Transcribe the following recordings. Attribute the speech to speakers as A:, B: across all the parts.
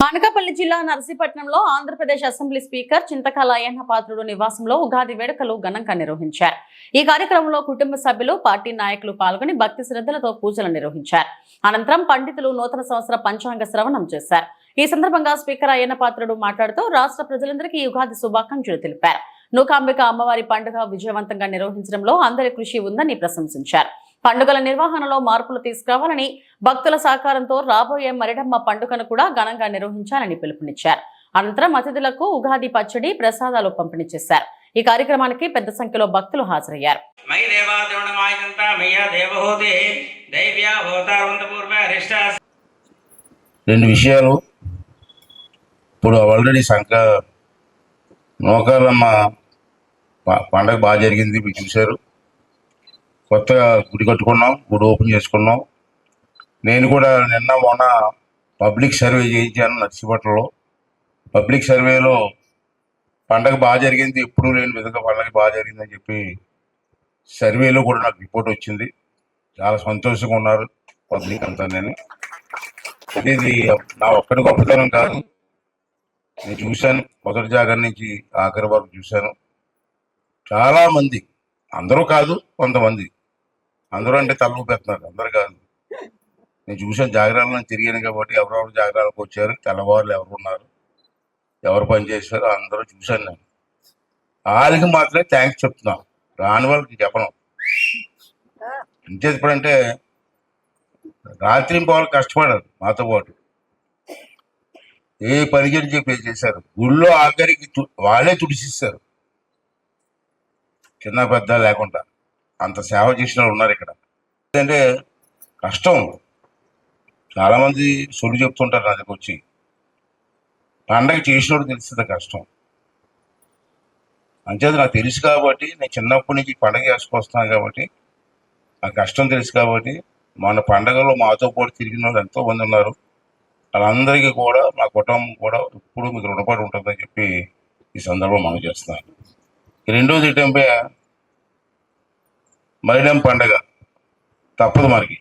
A: అనకాపల్లి జిల్లా నర్సీపట్నంలో Andhra Pradesh assembly speaker Chintakala Ayyanna Patrudu నివాసంలో ఉగాది వేడుకలు ఘనంగా నిర్వహించారు. ఈ కార్యక్రమంలో కుటుంబ సభ్యులు, పార్టీ నాయకులు పాల్గొని భక్తి శ్రద్ధలతో పూజలు నిర్వహించారు. అనంతరం పండితులు నూతన సంవత్సర పంచాంగ శ్రవణం చేశారు. ఈ సందర్భంగా స్పీకర్ అయ్యన్న పాత్రుడు మాట్లాడుతూ రాష్ట్ర ప్రజలందరికీ ఉగాది శుభాకాంక్షలు తెలిపారు. నూకాంబిక అమ్మవారి పండుగ విజయవంతంగా నిర్వహించడంలో అందరి కృషి ఉందని ప్రశంసించారు. పండుగల నిర్వహణలో మార్పులు తీసుకురావాలని, భక్తుల సహకారంతో రాబోయే మరిడమ్మ పండుగను కూడా ఘనంగా నిర్వహించాలని పిలుపునిచ్చారు. అనంతరం అతిథులకు ఉగాది పచ్చడి, ప్రసాదాలు పంపిణీ చేశారు. ఈ కార్యక్రమానికి పెద్ద సంఖ్యలో భక్తులు హాజరయ్యారు.
B: రెండు విషయాలు. ఇప్పుడు ఆల్రెడీ నూకాలమ్మ పండగ బాగా జరిగింది, మీరు చూశారు. కొత్తగా గుడి కట్టుకున్నాం, గుడి ఓపెన్ చేసుకున్నాం. నేను కూడా నిన్న మొన్న పబ్లిక్ సర్వే చేయించాను నర్సీపట్నంలో. పబ్లిక్ సర్వేలో పండగ బాగా జరిగింది, ఎప్పుడూ లేని విధంగా పండగ బాగా జరిగిందని చెప్పి సర్వేలో కూడా నాకు రిపోర్ట్ వచ్చింది. చాలా సంతోషంగా ఉన్నారు పబ్లిక్ అంతా. ఇది నా ఒక్కడి గొప్పతనం కాదు, నేను చూశాను. మొదటి జాగర్ నుంచి ఆఖరి వరకు చూశాను. చాలామంది, అందరూ కాదు, కొంతమంది. అందరూ అంటే తల ఊపేస్తున్నారు, అందరు కాదు. నేను చూసాను, జాగ్రత్తలను తిరిగాను కాబట్టి ఎవరెవరు జాగ్రత్తలకు వచ్చారు, తెల్లవారులు ఎవరు ఉన్నారు, ఎవరు పని చేశారు, అందరూ చూశాను. నేను వాళ్ళకి మాత్రమే థ్యాంక్స్ చెప్తున్నాను, రాని వాళ్ళకి చెప్పను. ఏం చేసిపోడంటే రాత్రి పోవాలి కష్టపడారు మాతో పాటు. ఏ పని చెప్పి చేశారు. గుళ్ళో ఆఖరికి వాళ్ళే తుడిసిస్తారు, చిన్న పెద్ద లేకుండా. అంత సేవ చేసిన వాళ్ళు ఉన్నారు ఇక్కడ. ఎందుకంటే కష్టం. చాలామంది సొల్లు చెప్తుంటారు నా దగ్గర వచ్చి. పండగ చేసినోడు తెలుస్తుంది కష్టం. అంచేది నాకు తెలుసు కాబట్టి, నేను చిన్నప్పటి నుంచి పండగ చేసుకొస్తున్నాను కాబట్టి, ఆ కష్టం తెలుసు కాబట్టి. మన పండగలో మాతో పాటు తిరిగిన వాళ్ళు ఎంతోమంది ఉన్నారు. వాళ్ళందరికీ కూడా మా కుటుంబం కూడా ఎప్పుడు మీకు రుణపడి ఉంటుందని చెప్పి ఈ సందర్భం మనం చేస్తున్నాను. రెండోది ఏంటంటే మైడం పండగ తప్పదు మనకి.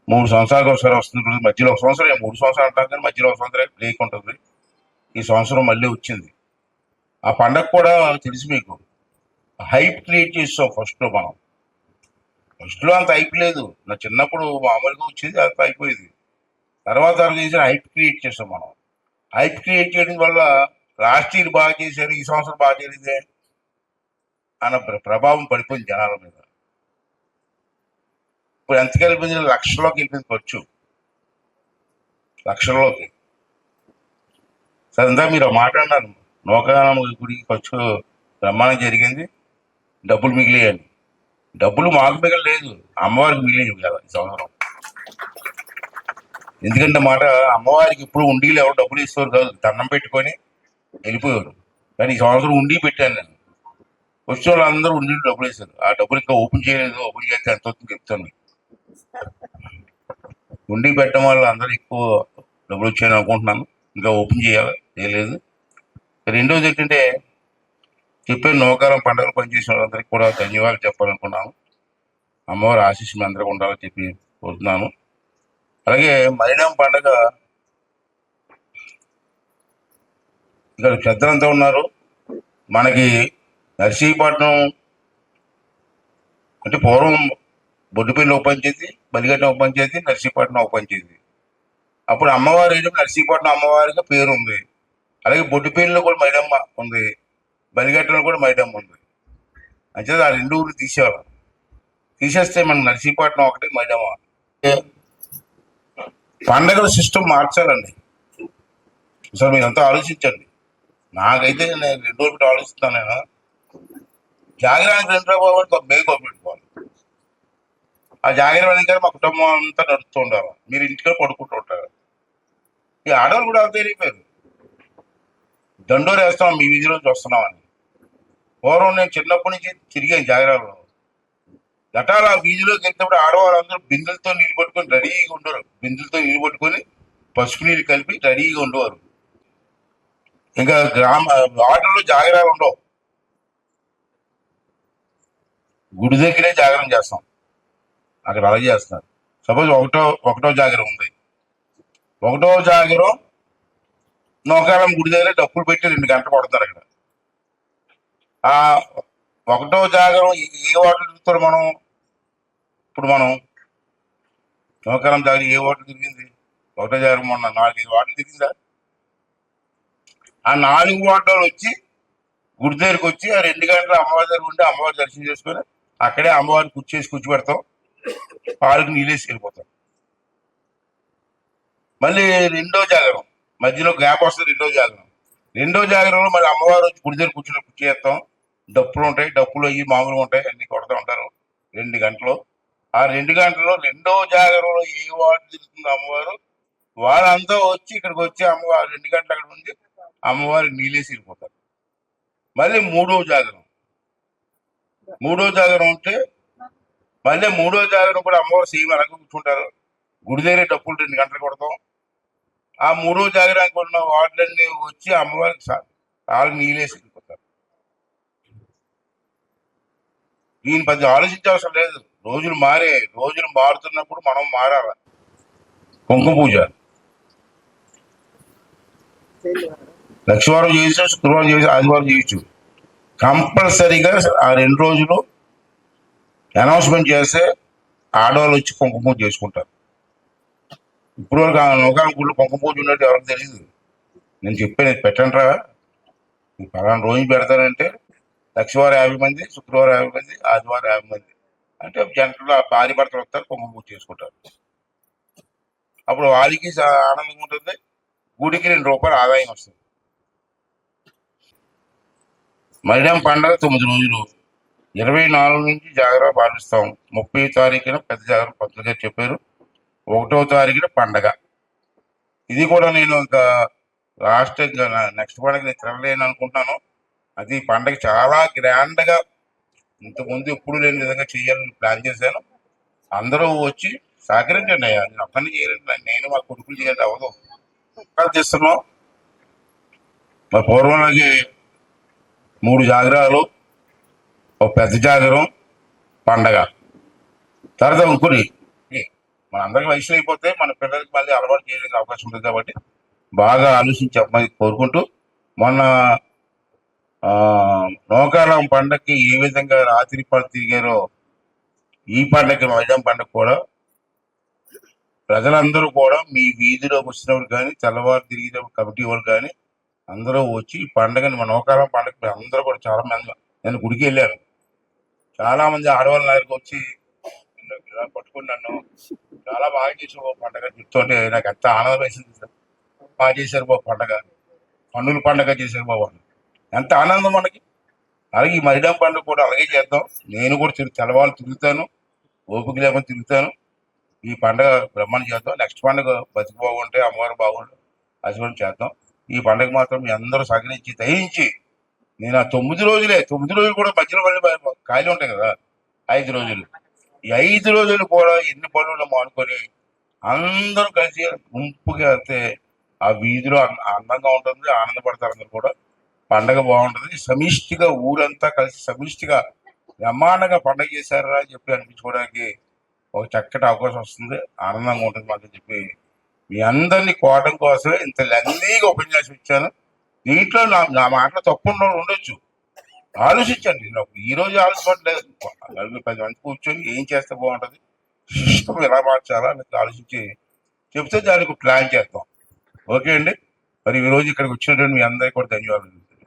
B: 3 సంవత్సరాలకు ఒకసారి వస్తుంది. మధ్యలో ఒక సంవత్సరం, 3 సంవత్సరాలు అంటాం కానీ మధ్యలో ఒక సంవత్సరం బ్రేక్ ఉంటుంది. ఈ సంవత్సరం మళ్ళీ వచ్చింది. ఆ పండగ కూడా తెలిసి మీకు హైప్ క్రియేట్ చేస్తాం. ఫస్ట్లో అంత హైప్ లేదు. నా చిన్నప్పుడు మామూలుగా వచ్చేది, అంత అయిపోయేది. తర్వాత చేసిన హైప్ క్రియేట్ చేస్తాం మనం. హైప్ క్రియేట్ చేయడం వల్ల లాస్ట్ ఇయర్ బాగా చేశారు, ఈ సంవత్సరం బాగా చేయలేదే అన్న ప్రభావం పడిపోయింది జనాల మీద. ఇప్పుడు ఎంతకి వెళ్ళిపోయింది? లక్షల్లోకి వెళ్ళిపోయింది ఖర్చు, లక్షల్లోకి. సరే, ఇందా మీరు మాట్లాడినారు, నూకాలమ్మ గుడికి ఖర్చు బ్రహ్మాండం జరిగింది, డబ్బులు మిగిలేయండి. డబ్బులు మాకు మిగలలేదు, అమ్మవారికి మిగిలేవు కదా ఈ సంవత్సరం. ఎందుకంటే అమ్మవారికి ఇప్పుడు ఉండీలు ఎవరు డబ్బులు ఇస్తారు కాదు, దండం పెట్టుకొని వెళ్ళిపోయారు. కానీ ఈ సంవత్సరం ఉండి పెట్టాను నేను. వచ్చిన వాళ్ళు అందరూ ఉండీలు డబ్బులు వేశారు. ఆ డబ్బులు ఇంకా ఓపెన్ చేయలేదు. ఓపెన్ చేస్తే ఎంత అవుతుంది చెప్తాను. ఉండి పెట్టడం వల్ల అందరూ ఎక్కువ డబ్బులు వచ్చాయని అనుకుంటున్నాను. ఇంకా ఓపెన్ చేయలేదు. రెండోది ఏంటంటే చెప్పే నూకాలం పండుగలు పనిచేసిన వాళ్ళందరికీ కూడా ధన్యవాదాలు చెప్పాలనుకున్నాను. అమ్మవారి ఆశీస్సు మీ అందరికీ ఉండాలని చెప్పి కోరుతున్నాను. అలాగే మైడం పండుగ ఇక్కడ పెద్దలంతా ఉన్నారు. మనకి నర్సీపట్నం అంటే పూర్వం బొడ్డుపల్లి ఒక పంచాయతీ, బలిగట్ట ఒక పంచాయతీ, నర్సీపట్నం ఒక పంచాయతీ. అప్పుడు అమ్మవారి నర్సీపట్నం అమ్మవారిగా పేరు ఉంది. అలాగే బొడ్డుపల్లిలో కూడా మైడమ్మ ఉంది, బలిగట్టలో కూడా మైడమ్మ ఉంది. అంటే ఆ 2 ఊళ్ళు తీసేస్తే మనకు నర్సీపట్నం ఒకటి, మైడమ్మ. పండగల సిస్టమ్ మార్చాలండి. అసలు మీరు అంతా ఆలోచించండి. నాకైతే నేను 2 రోజులు పెట్టి ఆలోచిస్తాను. నేను జాగ్రత్త 2 రూపాయలు మేకో పెట్టుకోవాలి. ఆ జాగ్రత్త వెనకాల మా కుటుంబం అంతా నడుస్తూ ఉండాలి. మీరు ఇంటిలో పడుకుంటూ ఉంటారు. ఈ ఆడవాళ్ళు కూడా అంత అయిపోయారు. దండోరు వేస్తాం, మీ వీధిలో వస్తున్నామని. పూర్వం నేను చిన్నప్పటి నుంచి తిరిగాను జాగ్రత్తలో. ఘటాలు ఆ వీధిలోకి వెళ్తే ఆడవాళ్ళందరూ బిందులతో నీళ్ళు పట్టుకొని రెడీగా ఉండరు. బిందులతో నీళ్ళు పట్టుకొని పసుపు నీళ్ళు కలిపి రెడీగా ఉండేవారు. ఇంకా ఆటల్లో జాగ్రత్తలు ఉండవు. గుడి దగ్గరే జాగరణ చేస్తాం, అక్కడ అలాగే చేస్తున్నారు. సపోజ్ ఒకటో జాగరం ఉంది. ఒకటో జాగరం నోకాలం గుడి దగ్గర డప్పులు పెట్టి 2 గంటలు కొడతారు అక్కడ. ఆ ఒకటో జాగరం ఏ వాటర్ తిరుగుతారు మనం? ఇప్పుడు మనం నోకాలం జాగరం ఏ వాటర్ తిరిగింది? ఒకటో జాగరం మొన్న 4-5 వాటలు తిరిగిందా? ఆ 4 వాటలు వచ్చి గుడి దగ్గరికి వచ్చి ఆ 2 గంటలు అమ్మవారి దగ్గర ఉండి అమ్మవారి దర్శనం చేసుకొని అక్కడే అమ్మవారిని కూర్చోబెడతాం, పాలకు నీళ్ళేసి వెళ్ళిపోతాం. మళ్ళీ రెండో జాగరం మధ్యలో గ్యాప్ వస్తుంది. రెండో జాగరంలో మళ్ళీ అమ్మవారు వచ్చి గుడి దగ్గర కూర్చో చేస్తాం. డప్పులు ఉంటాయి, డప్పులు అయ్యి మామూలుగా ఉంటాయి, అన్ని కొడతా ఉంటారు 2 గంటలు. ఆ 2 గంటల్లో రెండో జాగరంలో ఏ వాడు తిరుగుతుంది అమ్మవారు, వాళ్ళంతా వచ్చి ఇక్కడికి వచ్చి అమ్మవారు 2 గంటలు అక్కడ ఉండి అమ్మవారికి నీళ్ళేసి వెళ్ళిపోతారు. మళ్ళీ మూడో జాగరం ఉంటే మళ్ళీ మూడో జాగరం కూడా అమ్మవారు సేమ్ అలాగే కూర్చుంటారు. గుడి దగ్గర డప్పులు 2 గంటలు కొడతాం. ఆ మూడో జాగరానికి ఉన్న వార్డులన్నీ వచ్చి అమ్మవారికి వాళ్ళు నీళ్ళేసి వెళ్ళిపోతారు. దీని పెద్ద ఆలోచించవసరం లేదు. రోజులు మారుతున్నప్పుడు మనం మారాల. కుంకుమ పూజ లక్షవారం చేయొచ్చు, శుక్రవారం చేయొచ్చు, ఆదివారం చేయొచ్చు. కంపల్సరీగా ఆ 2 రోజులు అనౌన్స్మెంట్ చేస్తే ఆడవాళ్ళు వచ్చి కుంకుమ పూజ చేసుకుంటారు. ఇప్పుడు వరకు ఆ నూకాలం గుళ్ళు కుంకుమ పూజ ఉన్నట్టు ఎవరికి తెలియదు. నేను చెప్పాను, పెట్టండి రా, పలానా రోజు పెడతానంటే లక్షవారం 50 మంది, శుక్రవారం 50 మంది, ఆదివారం 50 మంది అంటే జంటలు భార్య భర్తలు వస్తారు, కుంకుమ పూజ చేసుకుంటారు. అప్పుడు వాళ్ళకి ఆనందంగా ఉంటుంది, గుడికి 2 రూపాయలు ఆదాయం వస్తుంది. మరిడం పండుగ 9 రోజులు, 24 నుంచి జాగ్రత్త పాటిస్తాం. 30 తారీఖున పెద్ద జాగ్రత్త పంతులు గారు చెప్పారు. 1వ తారీఖున పండగ. ఇది కూడా నేను ఇంకా లాస్ట్ నెక్స్ట్ పండుగ నేను తిరగలేను అనుకుంటున్నాను. అది పండగ చాలా గ్రాండ్గా ఇంతకుముందు ఎప్పుడు లేని విధంగా చేయాలని ప్లాన్ చేశాను. అందరూ వచ్చి సహకరించండి అయ్యా, నేను ఒక్కరిని చేయాలండి, నేను మా కొడుకులు చేయాలి అవ్వదు. చేస్తున్నాం. మా పూర్వంలోకి 3 జాగరాలు, ఒక పెద్ద జాగరం, పండగ. తర్వాత ఇంకొని మన అందరికి వయసులో అయిపోతే మన పిల్లలకి మళ్ళీ అలవాటు చేయడానికి అవకాశం ఉంటుంది. కాబట్టి బాగా ఆలోచించి అమ్మాయి కోరుకుంటూ, మొన్న నోకాలం పండగకి ఏ విధంగా రాత్రి పాలు తిరిగారో ఈ పండగకి మైదాం పండగ కూడా ప్రజలందరూ కూడా మీ వీధిలోకి వచ్చినప్పుడు కానీ తెల్లవారు తిరిగిన కమిటీ వాళ్ళు కానీ అందరూ వచ్చి ఈ పండగని మన నోకాలం పండగ అందరూ కూడా చాలా మంది, నేను గుడికి వెళ్ళాను, చాలా మంది ఆడవాళ్ళ దగ్గరికి వచ్చి పట్టుకుని నన్ను చాలా బాగా చేసావు పండగ చెప్తుంటే నాకు ఎంత ఆనందం వేసింది. బాగా చేశారు బాబు పండగ, పన్నుల పండగ చేశారు బాబు, ఎంత ఆనందం మనకి. అలాగే ఈ మైదాం పండుగ కూడా అలాగే చేద్దాం. నేను కూడా తెల్లవాళ్ళు తిరుగుతాను, ఓపిక లేకుండా తిరుగుతాను. ఈ పండుగ బ్రహ్మాండం చేద్దాం. నెక్స్ట్ పండుగ బతికి బాగుంటే అమ్మవారు బాగుంటే అది చేద్దాం. ఈ పండుగ మాత్రం మీ అందరూ సహకరించి దయించి, నేను ఆ 9 రోజులు కూడా మధ్యలో మళ్ళీ ఖాళీ ఉంటాయి కదా 5 రోజులు, ఈ 5 రోజులు కూడా ఎన్ని పనులు మానుకొని అందరూ కలిసి గుంపుగా వెళ్తే ఆ వీధిలో అందంగా ఉంటుంది, ఆనందపడతారు. అందరూ కూడా పండగ బాగుంటుంది. సమిష్టిగా ఊరంతా కలిసి సమిష్టిగా బ్రహ్మాండంగా పండగ చేశారా అని చెప్పి అనిపించుకోవడానికి ఒక చక్కటి అవకాశం వస్తుంది, ఆనందంగా ఉంటుంది మాకు చెప్పి మీ అందరినీ కోవడం కోసమే ఇంత లెందీగా ఉపన్యాసం ఇచ్చాను. దీంట్లో నా మాటలో తప్పు ఉండొచ్చు, ఆలోచించండి. ఈ రోజు ఆలోచించలేదు, 10 మంది కూర్చొని ఏం చేస్తే బాగుంటుంది, సిస్టమ్ ఎలా మార్చాలా అనేది ఆలోచించి చెప్తే దానికి ప్లాన్ చేద్దాం. ఓకే అండి. మరి ఈ రోజు ఇక్కడికి వచ్చినటువంటి మీ అందరికీ కూడా ధన్యవాదాలు.